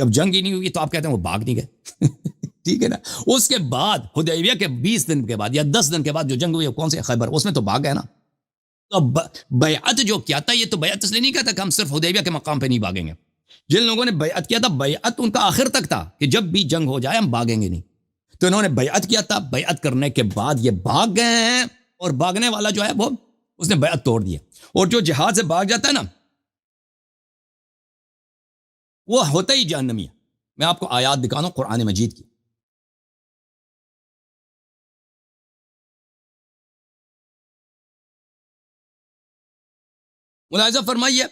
جب جنگ ہی نہیں ہوئی تو آپ کہتے ہیں وہ بھاگ نہیں گئے ٹھیک ہے نا. اس کے بعد حدیبیہ کے 20 دن کے بعد یا 10 دن کے بعد جو جنگ ہوئی کون سے خیبر, اس میں تو بھاگ گئے نا. تو بیعت جو کیا تھا, یہ تو بیعت اس لیے نہیں کہتا کہ ہم صرف حدیبیہ کے مقام پہ نہیں بھاگیں گے. جن لوگوں نے بیعت کیا تھا, بیعت ان کا آخر تک تھا کہ جب بھی جنگ ہو جائے ہم بھاگیں گے نہیں. تو انہوں نے بیعت کیا تھا, بیعت کرنے کے بعد یہ بھاگ گئے ہیں, اور بھاگنے والا جو ہے وہ اس نے بیعت توڑ دیا. اور جو جہاد سے بھاگ جاتا ہے نا وہ ہوتا ہی جہنمی ہے. میں آپ کو آیات دکھاتا ہوں قرآن مجید کی. ملاحظہ فرمائیے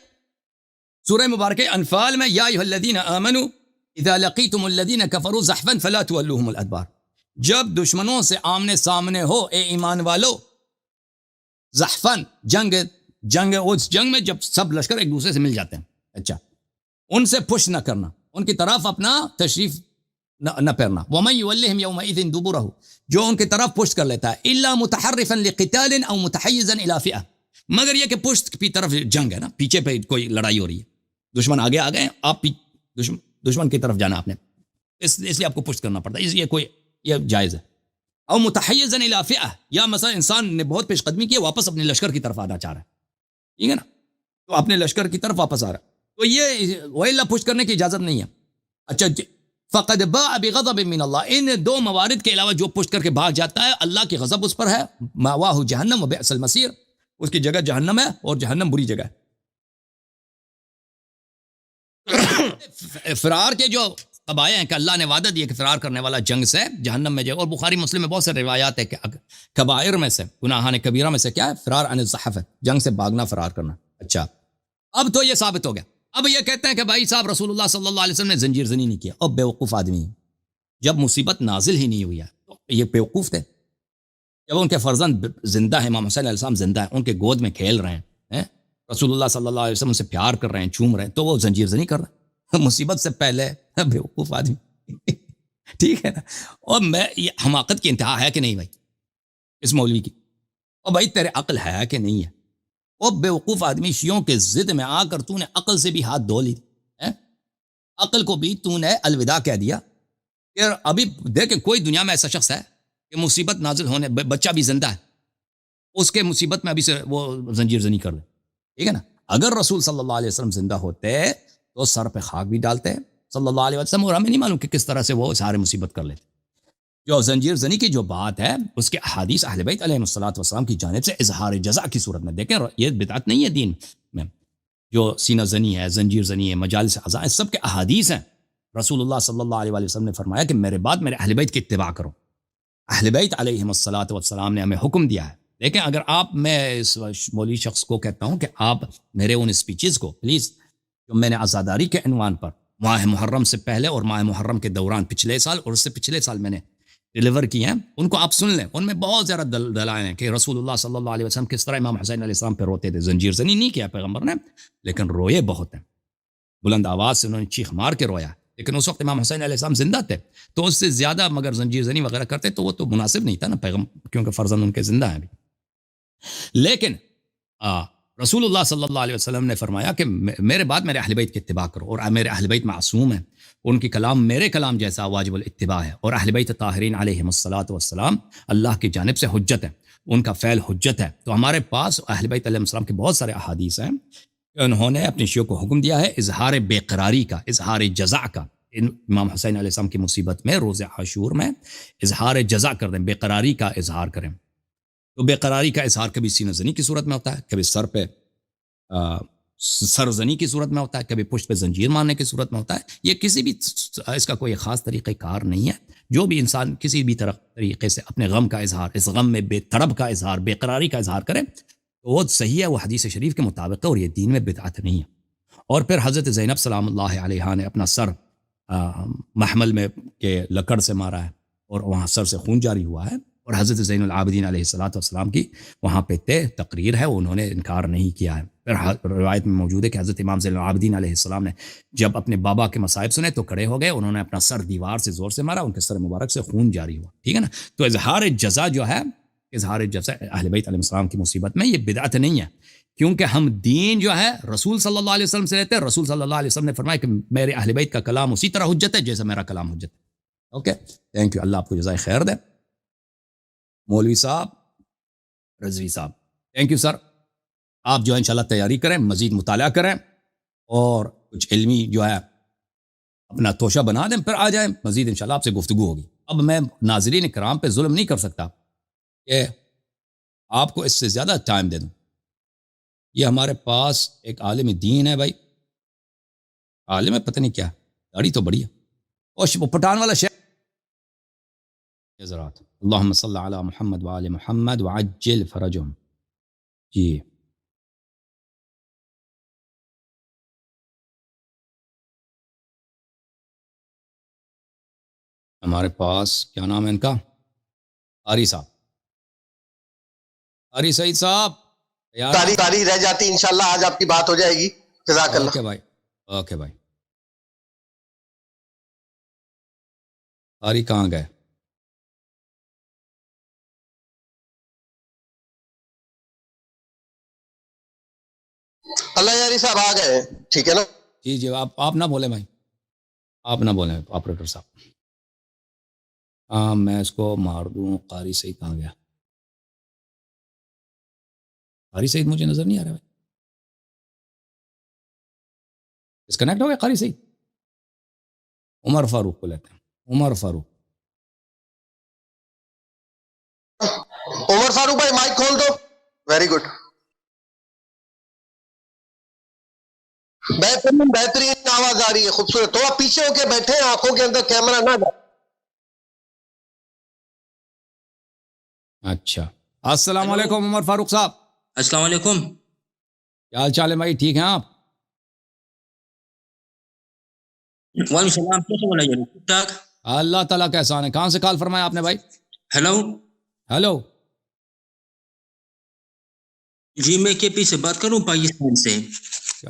سورہ مبارکہ انفال میں, یا ایھا الذین آمنوا اذا لقیتم الذین کفروا زحفا فلا تولوہم الادبار. جب دشمنوں سے آمنے سامنے ہو اے ایمان والو, زحفن جنگ اس جنگ میں جب سب لشکر ایک دوسرے سے مل جاتے ہیں, اچھا ان سے پش نہ کرنا, ان کی طرف اپنا تشریف نہ پھیرنا. ومن یولہم یومئذ دبرہ, جو ان کی طرف پشت کر لیتا ہے, الا متحرفا لقتال او متحیزا الی فئہ, مگر یہ کہ پشت کی طرف جنگ ہے نا, پیچھے پہ کوئی لڑائی ہو رہی ہے, دشمن آگے آ گئے, آپ دشمن کی طرف جانا آپ نے, اس لیے آپ کو پشت کرنا پڑتا ہے, اس لیے کوئی یہ جائز ہے. او متحیزا الی فئہ, یا مثلا انسان نے بہت پیش قدمی کی, واپس اپنے لشکر کی طرف آنا چاہ رہا ہے, ٹھیک ہے نا, تو اپنے لشکر کی طرف واپس آ رہا ہے, تو یہ وَإِلَّا پشت کرنے کی اجازت نہیں ہے. اچھا فقد باء بغضب من اللہ, ان دو موارد کے علاوہ جو پشت کر کے بھاگ جاتا ہے اللہ کی غضب اس پر ہے, مأواہ جہنم وبئس المصیر, اس کی جگہ جہنم ہے اور جہنم بری جگہ ہے. فرار کے جو قبائح ہیں کہ اللہ نے وعدہ دیا کہ فرار کرنے والا جنگ سے جہنم میں جائے, اور بخاری مسلم میں بہت سے روایات ہے کہ کبائر میں سے, گناہان کبیرہ میں سے کیا ہے, فرار عن الزحف ہے, جنگ سے بھاگنا, فرار کرنا. اچھا اب تو یہ ثابت ہو گیا. اب یہ کہتے ہیں کہ بھائی صاحب رسول اللہ صلی اللہ علیہ وسلم نے زنجیر زنی نہیں کیا. اب بیوقوف آدمی, جب مصیبت نازل ہی نہیں ہوئی ہے تو یہ بیوقوف تھے. جب ان کے فرزند زندہ ہیں, امام حسین علیہ السلام زندہ ہیں, ان کے گود میں کھیل رہے ہیں, رسول اللہ صلی اللہ علیہ وسلم سے پیار کر رہے ہیں, چوم رہے ہیں, تو وہ زنجیر زنی کر رہے ہیں مصیبت سے پہلے. بیوقوف آدمی ٹھیک ہے نا. اور میں یہ حماقت کی انتہا ہے کہ نہیں بھائی اس مولوی کی, اور بھائی تیرے عقل ہے کہ نہیں ہے. اور بیوقوف آدمی, شیعوں کے ضد میں آ کر تو نے عقل سے بھی ہاتھ دھو لی, عقل کو بھی تو نے الوداع کہہ دیا. کہ ابھی دیکھیں کوئی دنیا میں ایسا شخص ہے کہ مصیبت نازل ہونے, بچہ بھی زندہ ہے, اس کے مصیبت میں ابھی سے وہ زنجیر زنی کر دے, ٹھیک ہے نا. اگر رسول صلی اللہ علیہ وسلم زندہ ہوتے تو سر پہ خاک بھی ڈالتے صلی اللہ علیہ وسلم, اور ہمیں نہیں معلوم کہ کس طرح سے وہ سارے مصیبت کر لیتے. جو زنجیر زنی کی جو بات ہے اس کے احادیث اہل بیت علیہ السلام کی جانب سے اظہار جزا کی صورت میں, دیکھیں یہ بدعت نہیں ہے دین میں, جو سینہ زنی ہے, زنجیر زنی ہے, مجالس عزا ہے, سب کے احادیث ہیں. رسول اللہ صلی اللہ علیہ وسلم نے فرمایا کہ میرے بعد میرے اہل بیت کی اتباع کرو. اہل بیت علیہ السلام نے ہمیں حکم دیا ہے. لیکن اگر آپ, میں اس مولوی شخص کو کہتا ہوں کہ آپ میرے ان سپیچز کو پلیز, جو میں نے عزاداری کے عنوان پر ماہ محرم سے پہلے اور ماہ محرم کے دوران پچھلے سال اور اس سے پچھلے سال میں نے ڈیلیور کی ہیں, ان کو آپ سن لیں. ان میں بہت زیادہ دلائل ہیں کہ رسول اللہ صلی اللہ علیہ وسلم کس طرح امام حسین علیہ السلام پہ روتے تھے. زنجیر زنی نہیں کیا پیغمبر نے, لیکن روئے بہت ہیں, بلند آواز سے انہوں نے چیخ مار کے رویا. لیکن اس وقت امام حسین علیہ السلام زندہ تھے, تو اس سے زیادہ مگر زنجیر زنی وغیرہ کرتے تو وہ تو مناسب نہیں تھا نا پیغمبر, کیونکہ فرزند ان کے زندہ ہیں ابھی. لیکن رسول اللہ صلی اللہ علیہ وسلم نے فرمایا کہ میرے بعد میرے اہل بیت کی اتباع کرو, اور میرے اہل بیت معصوم ہیں, ان کی کلام میرے کلام جیسا واجب الاتباع ہے, اور اہل بیت طاہرین علیہم السلام اللہ کی جانب سے حجت ہے, ان کا فعل حجت ہے. تو ہمارے پاس اہل بیت علیہ السلام کے بہت سارے احادیث ہیں کہ انہوں نے اپنے شیعوں کو حکم دیا ہے اظہار بے قراری کا, اظہار جزا کا. امام حسین علیہ السلام کی مصیبت میں روز عاشور میں اظہار جزا کر دیں, بے قراری کا اظہار کریں. تو بے قراری کا اظہار کبھی سینہ زنی کی صورت میں ہوتا ہے, کبھی سر پہ سرزنی کی صورت میں ہوتا ہے, کبھی پشت پہ زنجیر مارنے کی صورت میں ہوتا ہے. یہ کسی بھی اس کا کوئی خاص طریقہ کار نہیں ہے. جو بھی انسان کسی بھی طریقے سے اپنے غم کا اظہار, اس غم میں بے طرب کا اظہار, بے قراری کا اظہار کرے تو وہ صحیح ہے, وہ حدیث شریف کے مطابق ہے, اور یہ دین میں بدعت نہیں ہے. اور پھر حضرت زینب سلام اللہ علیہا نے اپنا سر محمل میں کے لکڑ سے مارا ہے, اور وہاں سر سے خون جاری ہوا ہے. اور حضرت زین العابدین علیہ السلام کی وہاں پہ تقریر ہے, انہوں نے انکار نہیں کیا ہے. پھر روایت میں موجود ہے کہ حضرت امام زین العابدین علیہ السلام نے جب اپنے بابا کے مصائب سنے تو کھڑے ہو گئے, انہوں نے اپنا سر دیوار سے زور سے مارا, ان کے سر مبارک سے خون جاری ہوا. ٹھیک ہے نا. تو اظہار جزا جو ہے اظہار جیسے اہل بیت علیہ السلام کی مصیبت میں. یہ بدعت نہیں ہے، کیونکہ ہم دین جو ہے رسول صلی اللہ علیہ وسلم سے لیتے ہیں. رسول صلی اللہ علیہ وسلم نے فرمایا کہ میرے اہل بیت کا کلام اسی طرح حجت ہے جیسا میرا کلام حجت ہے. اوکے، تھینک یو، اللہ آپ کو جزائے خیر دے. مولوی صاحب، رضوی صاحب، تھینک یو سر. آپ جو ہے انشاءاللہ تیاری کریں، مزید مطالعہ کریں اور کچھ علمی جو ہے اپنا توشہ بنا دیں، پھر آ جائیں، مزید انشاءاللہ آپ سے گفتگو ہوگی. اب میں ناظرین کرام پہ ظلم نہیں کر سکتا کہ آپ کو اس سے زیادہ ٹائم دے دوں. یہ ہمارے پاس ایک عالم دین ہے بھائی، عالم ہے پتہ نہیں کیا، داڑھی تو بڑی ہے، اور پٹھان والا شہر. حضرات اللہم صلی علی محمد وآل محمد وعجل فرجہم. جی ہمارے پاس کیا نام ہے ان کا، قاری صاحب، قاری سعید صاحب یار. تاریخ رہ جاتی، انشاءاللہ آج آپ کی بات ہو جائے گی. جزاک اللہ. اوکے بھائی، اوکے بھائی. قاری کہاں گئے؟ اللہ یاری صاحب آ گئے، ٹھیک ہے نا. جی جی، آپ نہ بولیں بھائی، آپ نہ بولیں آپریٹر صاحب. ہاں میں اس کو مار دوں. قاری سعید کہاں گیا؟ قاری سعید مجھے نظر نہیں آ رہا بھائی. ڈسکنیکٹ ہو گیا قاری سعید. عمر فاروق کو لیتے ہیں. عمر فاروق، عمر فاروق بھائی مائک کھول دو. ویری گڈ، بہترین بہترین آواز آ رہی ہے، خوبصورت. تھوڑا پیچھے ہو کے بیٹھے، آنکھوں کے اندر کیمرہ نہ جائے. اچھا. السلام علیکم عمر فاروق صاحب. السلام علیکم. کیا حال چال ہے بھائی؟ ٹھیک ہیں آپ؟ وعلیکم السلام. کیسے بولا جی؟ ٹھیک ٹھاک. اللہ تعالیٰ کا احسان ہے. کہاں سے کال فرمایا آپ نے بھائی؟ Hello hello. جی میں کے پی سے بات کروں، پاکستان سے.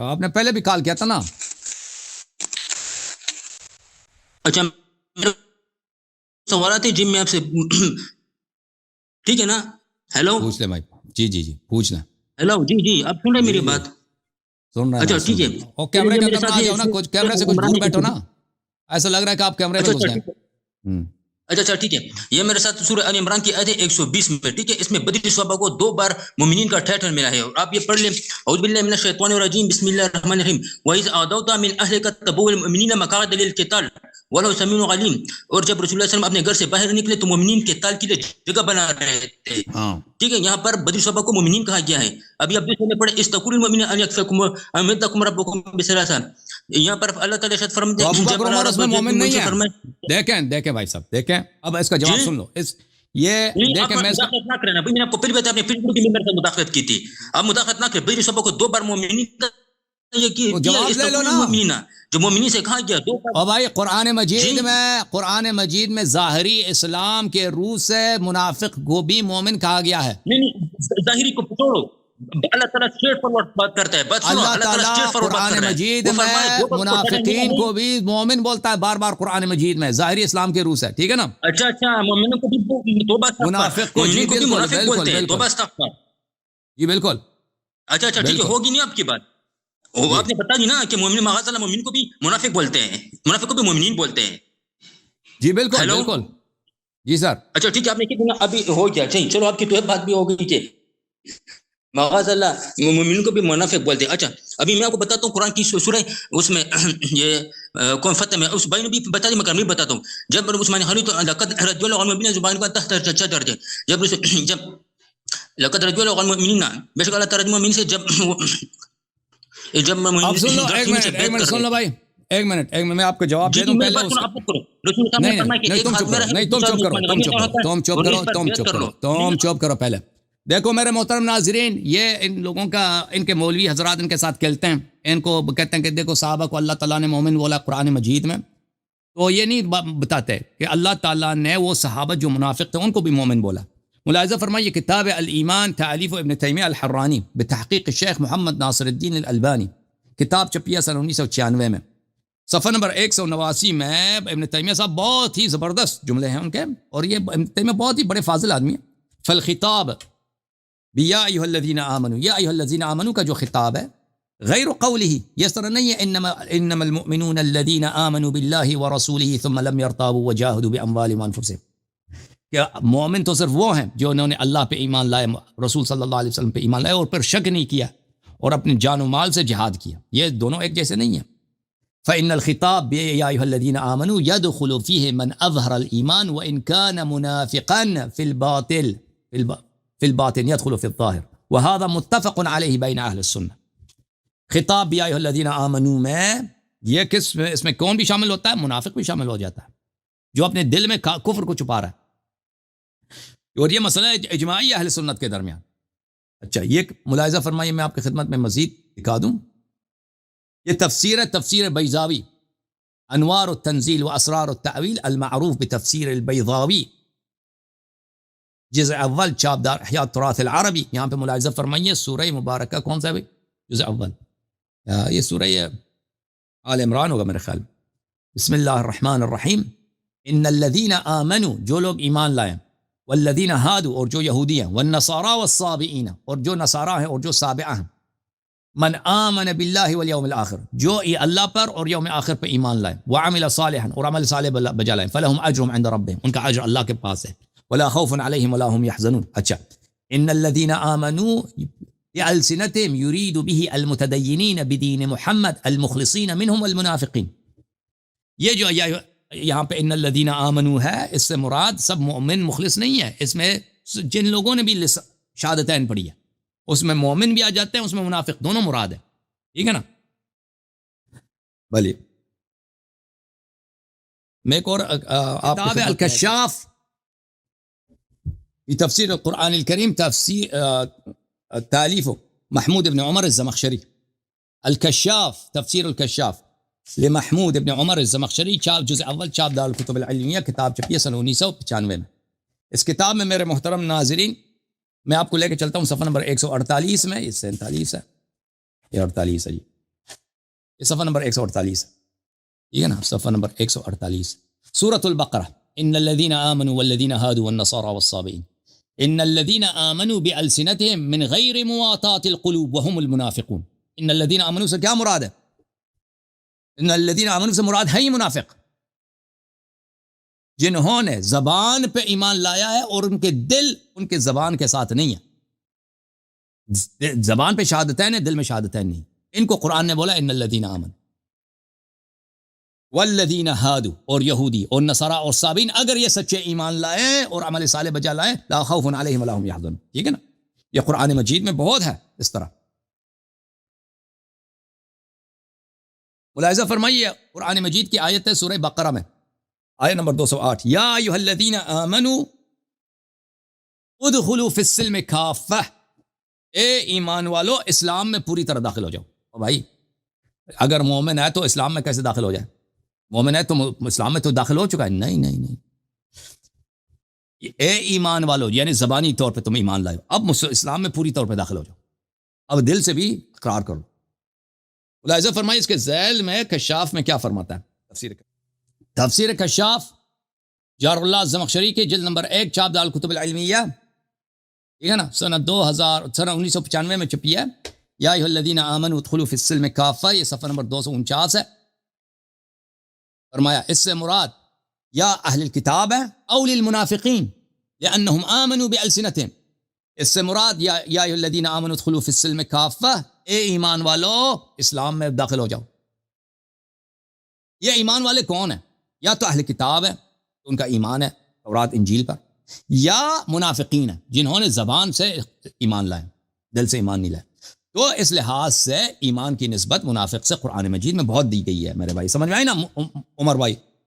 آپ نے پہلے بھی کال کیا تھا نا. اچھا میرا سوالات ہے جی میں آپ سے ٹھیک ہے نا. ہیلو پوچھ لیں بھائی. جی جی جی پوچھ لیں. ہیلو جی جی آپ سن رہے میری بات؟ سن رہے ہیں. اچھا ٹھیک ہے. اور کیمرے کے اندر نہ آ جاؤ نا، کچھ کیمرے سے کچھ دور بیٹھو نا. ایسا لگ رہا ہے کہ آپ کیمرے میں گھس گئے. اچھا ٹھیک ہے. یہ میرے ساتھ سورہ ال عمران کی آیت 120 میں، ٹھیک ہے. اس میں بدری صحابہ کو 2 بار مومنین کا ٹائٹل ملا ہے، اور آپ یہ پڑھ لیں. اعوذ باللہ من الشیطان الرجیم، بسم اللہ الرحمن الرحیم. وَإِذْ أَغْدَوْتَ مِنْ أَهْلِكَ تَبَوِّئُ الْمُؤْمِنِينَ مَقَاعِدَ لِلْقِتَالِ وَاللَّهُ سَمِيعٌ عَلِيمٌ. اور جب رسول اللہ صلی اللہ علیہ وسلم اپنے گھر سے باہر نکلے تو مومنین کے قتال کے لیے جگہ بنا رہے تھے. ٹھیک ہے. یہاں پر بدری صحابہ کو مومنین کہا گیا ہے. ابھی اب دوسرے میں پڑھے استقول المؤمنین ان یکفکم امدکم ربکم بثلاثہ. یہاں پر اللہ تعالی ارشاد فرماتے ہیں جب عمر اس میں مومن نہیں ہے. دیکھیں بھائی صاحب، دیکھیں اب اس کا جواب سن لو. یہ دیکھیں میں مداخلت نہ کرنا. میں نے آپ کو پہلی بات اپنے فیسبک کی ممبر سے مداخلت کی تھی. آپ مداخلت نہ کریں. بدری صحابہ کو 2 بار مومنین جواب لے لو نا. جو مومنین سے کہا گیا 2 بار. اور بھائی قرآن مجید میں ظاہری اسلام کے روح سے منافق کو بھی مومن کہا گیا ہے. نہیں ظاہری کو چھوڑو. اللہ تعالیٰ اسٹریٹ فارورڈ بات کرتا ہے. اللہ تعالیٰ قرآن مجید میں منافقین کو بھی مومن بولتا ہے بار بار قرآن مجید میں، ظاہری اسلام کے روح سے. ٹھیک ہے نا. اچھا مومنوں کو بھی توبہ منافق کو جی بولتے ہیں توبہ استغفار. جی بالکل. اچھا ٹھیک ہے. ہوگی نہیں آپ کی بات. آپ نے بتا دی نا کہ مومن معاذ اللہ مومن کو بھی منافق بولتے ہیں، منافق کو بھی مومنین بولتے ہیں. جی بالکل بالکل. جی سر. اچھا ٹھیک ہے. آپ نے کتنا ابھی ہو گیا. چلو آپ کی تو بات بھی ہو گئی کہ معاذ اللہ مومنین کو بھی منافق بولتے ہیں. اچھا ابھی میں آپ کو بتاتا ہوں قرآن کی سورہ اس میں یہ کون فتح میں اس بھائی نے بھی بتا دی، مگر میں بتاتا ہوں. جب عثمان غنی تو لقد رجع الله المؤمنين زبان کا تحت درجہ. جب لقد رجع الله المؤمنين بے شک اللہ تعالی مومن سے جب اب سن لو. ایک منٹ سن لو بھائی. ایک منٹ میں آپ کو جواب دے دوں پہلے. تم چپ کرو پہلے. دیکھو میرے محترم ناظرین، یہ ان لوگوں کا، ان کے مولوی حضرات ان کے ساتھ کھیلتے ہیں. ان کو کہتے ہیں کہ دیکھو صحابہ کو اللہ تعالیٰ نے مومن بولا قرآن مجید میں، تو یہ نہیں بتاتے کہ اللہ تعالیٰ نے وہ صحابہ جو منافق تھے ان کو بھی مومن بولا. ملاحظہ فرمائیے کتاب الایمان تالیف ابن تیمیہ الحرانی بتحقیق الشیخ محمد ناصر الدین الالبانی، کتاب چھپی سن 1996 میں، صفحہ نمبر 189 میں. ابن تیمیہ صاحب بہت ہی زبردست جملے ہیں ان کے، اور یہ ابن تیمیہ بہت ہی بڑے فاضل آدمی ہیں. فالخطاب بیا ایھا الذین آمنوا، یا ایھا الذین آمنوا کا جو خطاب ہے غیر قولہ، یہ طرح نہیں ہے انما المؤمنون الذین آمنوا باللہ ورسولہ ثم لم يرتابوا وجاہدوا باموالہم وانفسہم، کہ مومن تو صرف وہ ہیں جو انہوں نے اللہ پہ ایمان لائے، رسول صلی اللہ علیہ وسلم پہ ایمان لائے اور پھر شک نہیں کیا اور اپنے جان و مال سے جہاد کیا، یہ دونوں ایک جیسے نہیں ہیں۔ فإن الخطاب يا أيها الذين آمنوا يدخل فيه من أظهر الإيمان وإن كان منافقا في الباطن يدخل في الظاهر وهذا متفق عليه بين أهل السنة۔ خطاب يا أيها الذين آمنوا میں یہ اس میں کون بھی شامل ہوتا ہے؟ منافق بھی شامل ہو جاتا ہے جو اپنے دل میں کفر کو چھپا رہا ہے، اور یہ مسئلہ اجماعی اہل سنت کے درمیان۔ اچھا، یہ ملاحظہ فرمائیے، میں آپ کی خدمت میں مزید دکھا دوں، یہ تفسیر بیضاوی، انوار التنزیل و اسرار التأویل المعروف بتفسیر البیضاوی، جزء اول، چاپ دار احیاء التراث العربی۔ یہاں پہ ملاحظہ فرمائیے سورہ مبارکہ کون سا ہے؟ جزء اول، یہ سورہ آل عمران ہوگا میرے خیال میں۔ بسم اللہ الرحمن الرحیم، ان الذین آمنوا، جو لوگ ایمان لائیں، والذین ہادوا، اور جو یہودی ہیں، والنصارى والصابئین، اور جو نصارہ ہیں اور جو صابئہ ہیں، من آمن باللہ والیوم الآخر، جو اللہ پر اور یوم آخر پر ایمان لائیں، وعمل صالحا، اور عمل صالح بجا لائیں، فلہم اجرهم عند ربهم، ان کا اجر اللہ کے پاس ہے، ولا خوف علیہم ولا هم يحزنون۔ اچھا، ان الذین آمنوا بألسنتهم يريد به المتدینین بدین محمد المخلصین منهم المنافقین۔ یہ جو یہاں پہ ان الذین آمنوا ہے، اس سے مراد سب مومن مخلص نہیں ہے، اس میں جن لوگوں نے بھی شہادتین پڑھی ہے اس میں مومن بھی آ جاتے ہیں، اس میں منافق، دونوں مراد ہے، ٹھیک ہے نا؟ بھلی میں ایک اور کتاب الکشاف فی تفسیر القرآن الکریم، تالیف محمود بن عمر الزمخشری، الکشاف، تفسیر الکشاف لمحمود ابن عمر الزمخشری، چاپ جزء اول، چاپ دار الکتب العلمیہ، کتاب چھپی ہے سن 1995 میں۔ اس کتاب میں میرے محترم ناظرین، میں آپ کو لے کے چلتا ہوں صفحہ نمبر 148 میں، یہ 47 ہے، یہ 48 ہے جی، یہ صفحہ نمبر 148 ہے، ٹھیک ہے نا؟ صفحہ نمبر 148، سورۃ البقرہ، ان الذین آمنوا والذین ہادوا والنصارى والصابئین، ان الذین آمنوا بألسنتهم من غیر مواطاة القلوب وهم المنافقون۔ ان الذین آمنوا سے کیا مراد ہے؟ ان الذین آمنوا سے مراد ہے ہی منافق، جنہوں نے زبان پہ ایمان لایا ہے اور ان کے دل ان کے زبان کے ساتھ نہیں ہے، زبان پہ شہادتین ہے، دل میں شہادتین نہیں، ان کو قرآن نے بولا ان الذین آمنوا والذین ہادوا، اور یہودی اور نصارہ اور صابین، اگر یہ سچے ایمان لائیں اور عمل صالح بجا لائیں، لا خوف علیہم ولا هم يحزنون، ٹھیک ہے نا؟ یہ قرآن مجید میں بہت ہے اس طرح۔ ملاحظہ فرمائیے، قرآن مجید کی آیت ہے سورہ بقرہ میں، آیت نمبر 208، یا ایھا الذین آمنوا ادخلوا فی السلم کافہ، اے ایمان والو اسلام میں پوری طرح داخل ہو جاؤ۔ او بھائی، اگر مومن ہے تو اسلام میں کیسے داخل ہو جائے؟ مومن ہے تو اسلام میں تو داخل ہو چکا ہے؟ نہیں، اے ایمان والو یعنی زبانی طور پہ تم ایمان لائے، اب اسلام میں پوری طور پہ داخل ہو جاؤ، اب دل سے بھی اقرار کرو۔ ملاحظہ فرمائیے اس کے ذیل میں کشاف میں کیا فرماتا ہے؟ تفسیر کشاف جار اللہ الزمخشری کے جلد نمبر 1، چاپ دار الکتب العلمیہ، ٹھیک ہے نا؟ سنہ 1995 میں چھپی ہے، یا ایھا الذین آمنوا ادخلوا فی السلم کافہ، یہ صفحہ نمبر 249 ہے۔ فرمایا اس سے مراد یا اہل الکتاب ہے او للمنافقین لانہم آمنوا بألسنتہم، اس سے مراد یا ایھا الذین آمنوا ادخلوا فی السلم کافہ، اے ایمان والو اسلام میں داخل ہو جاؤ۔ یہ ایمان والے کون ہیں؟ یا تو اہل کتاب ہے، ان کا ایمان ہے تورات انجیل پر، یا منافقین ہیں جنہوں نے زبان سے ایمان لائے، دل سے ایمان نہیں لائے۔ تو اس لحاظ سے ایمان کی نسبت منافق سے قرآن مجید میں بہت دی گئی ہے میرے بھائی، سمجھ میں آئی نا عمر بھائی؟